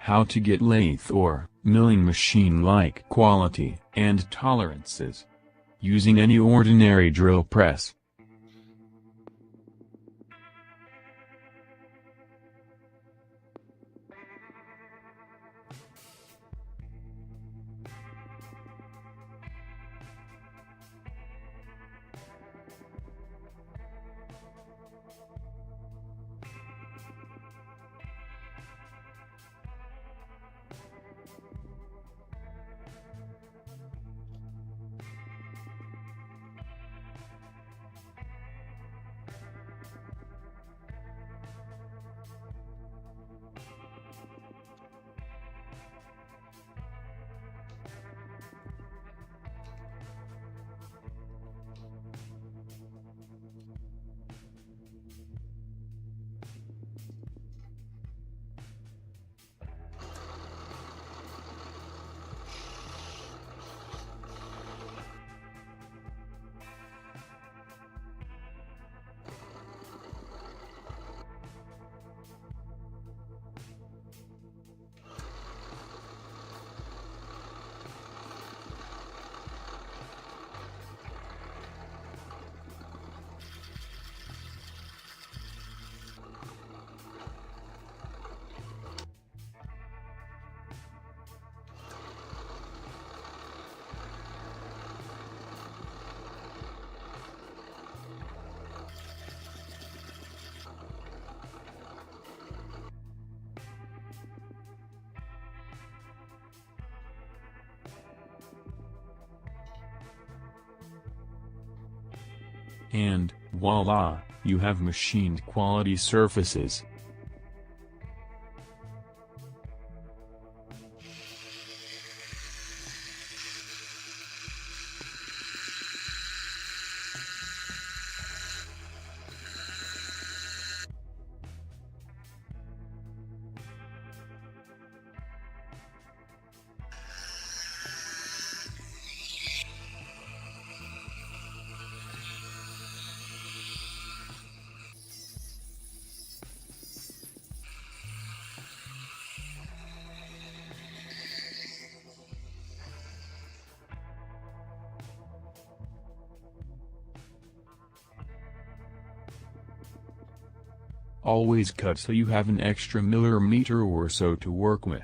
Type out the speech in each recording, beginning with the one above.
How to get lathe or milling machine-like quality and tolerances using any ordinary drill press. And, voila, you have machined quality surfaces. Always cut so you have an extra millimeter or so to work with.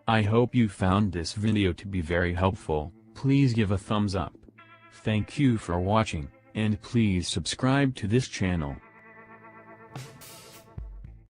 I hope you found this video to be very helpful. Please give a thumbs up. Thank you for watching, and please subscribe to this channel.